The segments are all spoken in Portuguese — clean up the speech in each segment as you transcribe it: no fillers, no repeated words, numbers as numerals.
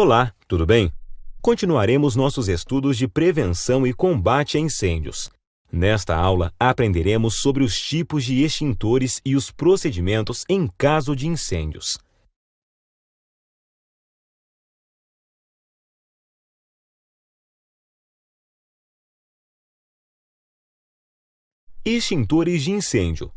Olá, tudo bem? Continuaremos nossos estudos de prevenção e combate a incêndios. Nesta aula, aprenderemos sobre os tipos de extintores e os procedimentos em caso de incêndios. Extintores de incêndio.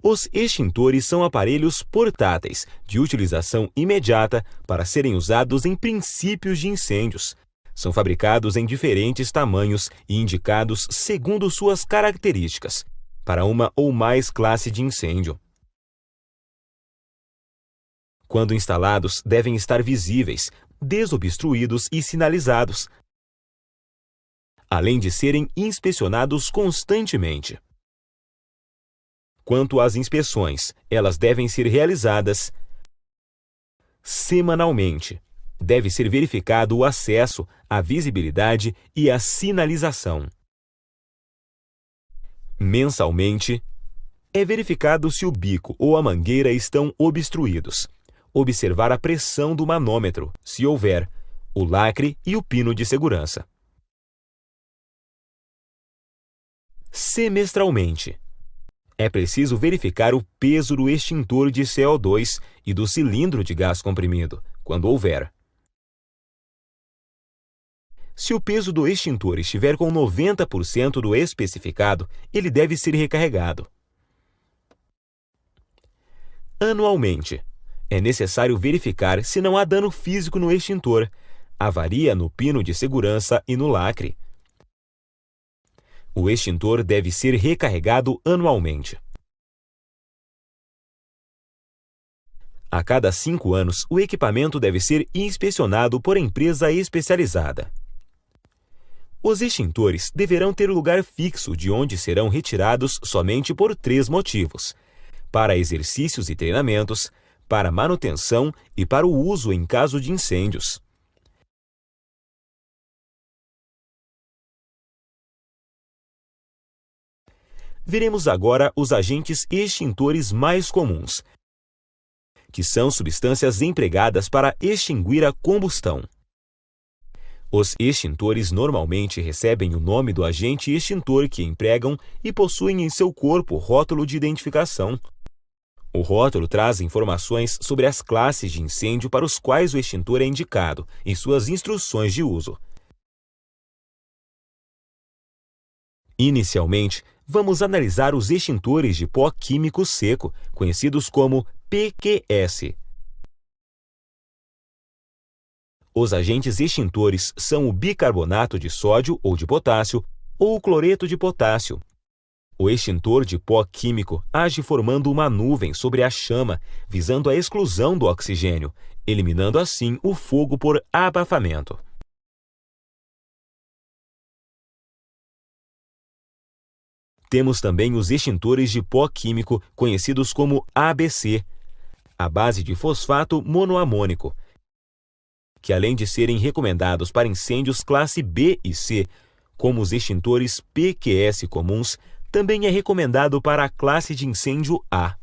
Os extintores são aparelhos portáteis, de utilização imediata, para serem usados em princípios de incêndios. São fabricados em diferentes tamanhos e indicados segundo suas características, para uma ou mais classes de incêndio. Quando instalados, devem estar visíveis, desobstruídos e sinalizados, além de serem inspecionados constantemente. Quanto às inspeções, elas devem ser realizadas semanalmente. Deve ser verificado o acesso, a visibilidade e a sinalização. Mensalmente, é verificado se o bico ou a mangueira estão obstruídos. Observar a pressão do manômetro, se houver, o lacre e o pino de segurança. Semestralmente, é preciso verificar o peso do extintor de CO2 e do cilindro de gás comprimido, quando houver. Se o peso do extintor estiver com 90% do especificado, ele deve ser recarregado. Anualmente, é necessário verificar se não há dano físico no extintor, avaria no pino de segurança e no lacre. O extintor deve ser recarregado anualmente. A cada 5 anos, o equipamento deve ser inspecionado por empresa especializada. Os extintores deverão ter lugar fixo de onde serão retirados somente por 3 motivos: para exercícios e treinamentos, para manutenção e para o uso em caso de incêndios. Veremos agora os agentes extintores mais comuns, que são substâncias empregadas para extinguir a combustão. Os extintores normalmente recebem o nome do agente extintor que empregam e possuem em seu corpo rótulo de identificação. O rótulo traz informações sobre as classes de incêndio para os quais o extintor é indicado em suas instruções de uso. Inicialmente, vamos analisar os extintores de pó químico seco, conhecidos como PQS. Os agentes extintores são o bicarbonato de sódio ou de potássio ou o cloreto de potássio. O extintor de pó químico age formando uma nuvem sobre a chama, visando a exclusão do oxigênio, eliminando assim o fogo por abafamento. Temos também os extintores de pó químico conhecidos como ABC, à base de fosfato monoamônico, que além de serem recomendados para incêndios classe B e C, como os extintores PQS comuns, também é recomendado para a classe de incêndio A.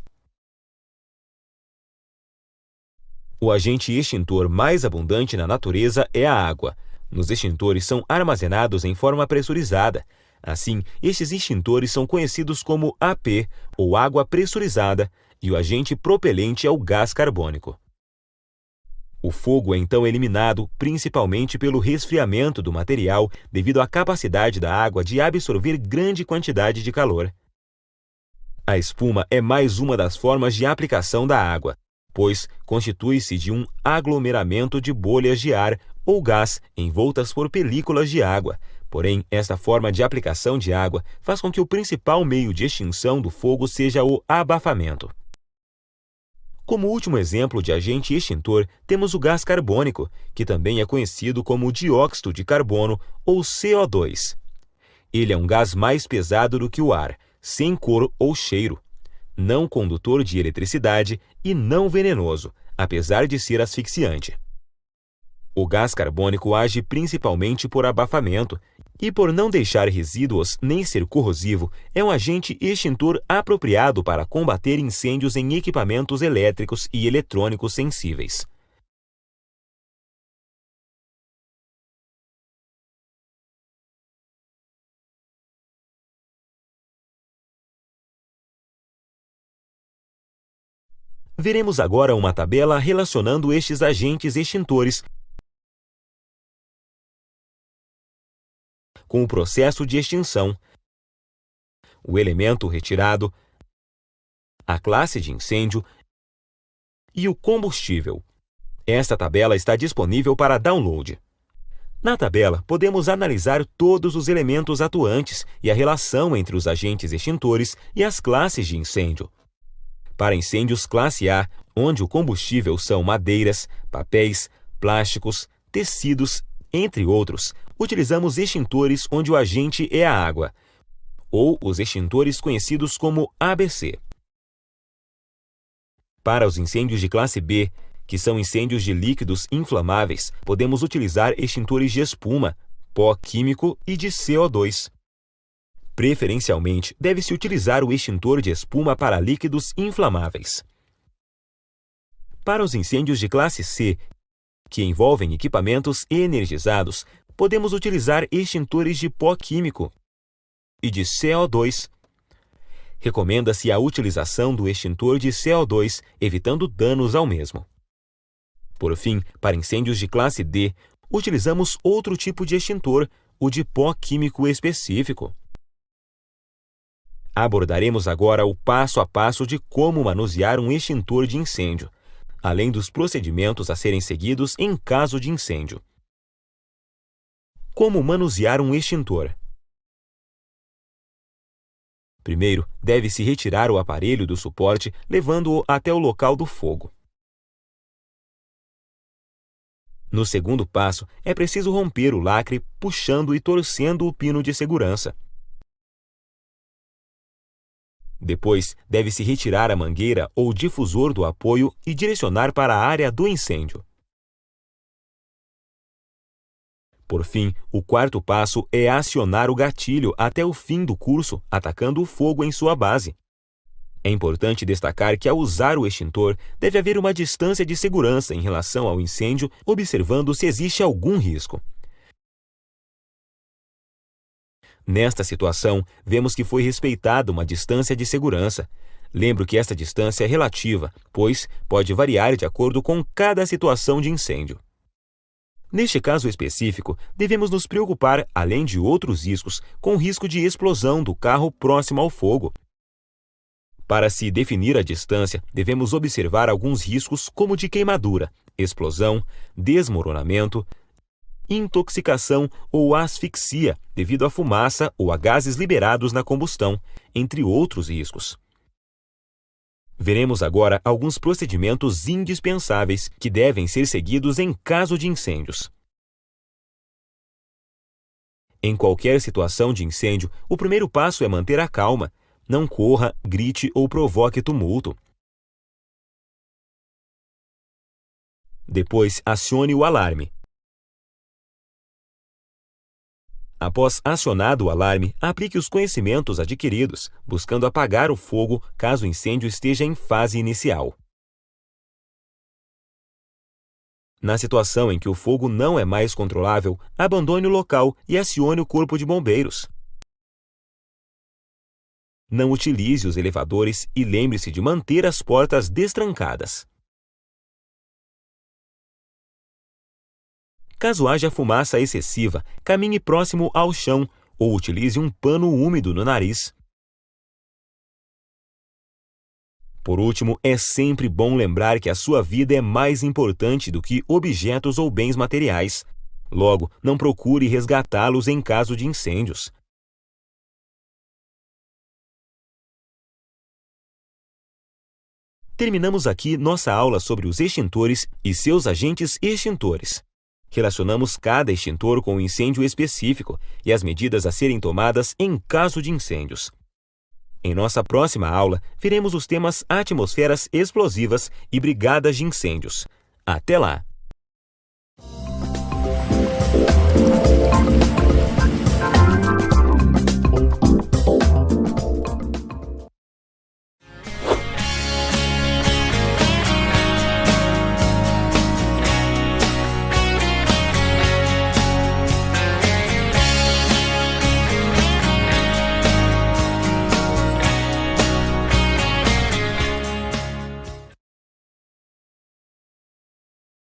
O agente extintor mais abundante na natureza é a água. Nos extintores são armazenados em forma pressurizada. Assim, estes extintores são conhecidos como AP, ou água pressurizada, e o agente propelente é o gás carbônico. O fogo é então eliminado principalmente pelo resfriamento do material devido à capacidade da água de absorver grande quantidade de calor. A espuma é mais uma das formas de aplicação da água, pois constitui-se de um aglomeramento de bolhas de ar ou gás envoltas por películas de água. Porém, esta forma de aplicação de água faz com que o principal meio de extinção do fogo seja o abafamento. Como último exemplo de agente extintor, temos o gás carbônico, que também é conhecido como dióxido de carbono ou CO2. Ele é um gás mais pesado do que o ar, sem cor ou cheiro, não condutor de eletricidade e não venenoso, apesar de ser asfixiante. O gás carbônico age principalmente por abafamento e, por não deixar resíduos nem ser corrosivo, é um agente extintor apropriado para combater incêndios em equipamentos elétricos e eletrônicos sensíveis. Veremos agora uma tabela relacionando estes agentes extintores com o processo de extinção, o elemento retirado, a classe de incêndio e o combustível. Esta tabela está disponível para download. Na tabela, podemos analisar todos os elementos atuantes e a relação entre os agentes extintores e as classes de incêndio. Para incêndios classe A, onde o combustível são madeiras, papéis, plásticos, tecidos, entre outros, utilizamos extintores onde o agente é a água, ou os extintores conhecidos como ABC. Para os incêndios de classe B, que são incêndios de líquidos inflamáveis, podemos utilizar extintores de espuma, pó químico e de CO2. Preferencialmente, deve-se utilizar o extintor de espuma para líquidos inflamáveis. Para os incêndios de classe C, que envolvem equipamentos energizados, podemos utilizar extintores de pó químico e de CO2. Recomenda-se a utilização do extintor de CO2, evitando danos ao mesmo. Por fim, para incêndios de classe D, utilizamos outro tipo de extintor, o de pó químico específico. Abordaremos agora o passo a passo de como manusear um extintor de incêndio, além dos procedimentos a serem seguidos em caso de incêndio. Como manusear um extintor? Primeiro, deve-se retirar o aparelho do suporte, levando-o até o local do fogo. No segundo passo, é preciso romper o lacre puxando e torcendo o pino de segurança. Depois, deve-se retirar a mangueira ou difusor do apoio e direcionar para a área do incêndio. Por fim, o quarto passo é acionar o gatilho até o fim do curso, atacando o fogo em sua base. É importante destacar que, ao usar o extintor, deve haver uma distância de segurança em relação ao incêndio, observando se existe algum risco. Nesta situação, vemos que foi respeitada uma distância de segurança. Lembro que esta distância é relativa, pois pode variar de acordo com cada situação de incêndio. Neste caso específico, devemos nos preocupar, além de outros riscos, com o risco de explosão do carro próximo ao fogo. Para se definir a distância, devemos observar alguns riscos como de queimadura, explosão, desmoronamento, intoxicação ou asfixia devido à fumaça ou a gases liberados na combustão, entre outros riscos. Veremos agora alguns procedimentos indispensáveis que devem ser seguidos em caso de incêndios. Em qualquer situação de incêndio, o primeiro passo é manter a calma. Não corra, grite ou provoque tumulto. Depois, acione o alarme. Após acionado o alarme, aplique os conhecimentos adquiridos, buscando apagar o fogo caso o incêndio esteja em fase inicial. Na situação em que o fogo não é mais controlável, abandone o local e acione o corpo de bombeiros. Não utilize os elevadores e lembre-se de manter as portas destrancadas. Caso haja fumaça excessiva, caminhe próximo ao chão ou utilize um pano úmido no nariz. Por último, é sempre bom lembrar que a sua vida é mais importante do que objetos ou bens materiais. Logo, não procure resgatá-los em caso de incêndios. Terminamos aqui nossa aula sobre os extintores e seus agentes extintores. Relacionamos cada extintor com um incêndio específico e as medidas a serem tomadas em caso de incêndios. Em nossa próxima aula, veremos os temas atmosferas explosivas e brigadas de incêndios. Até lá!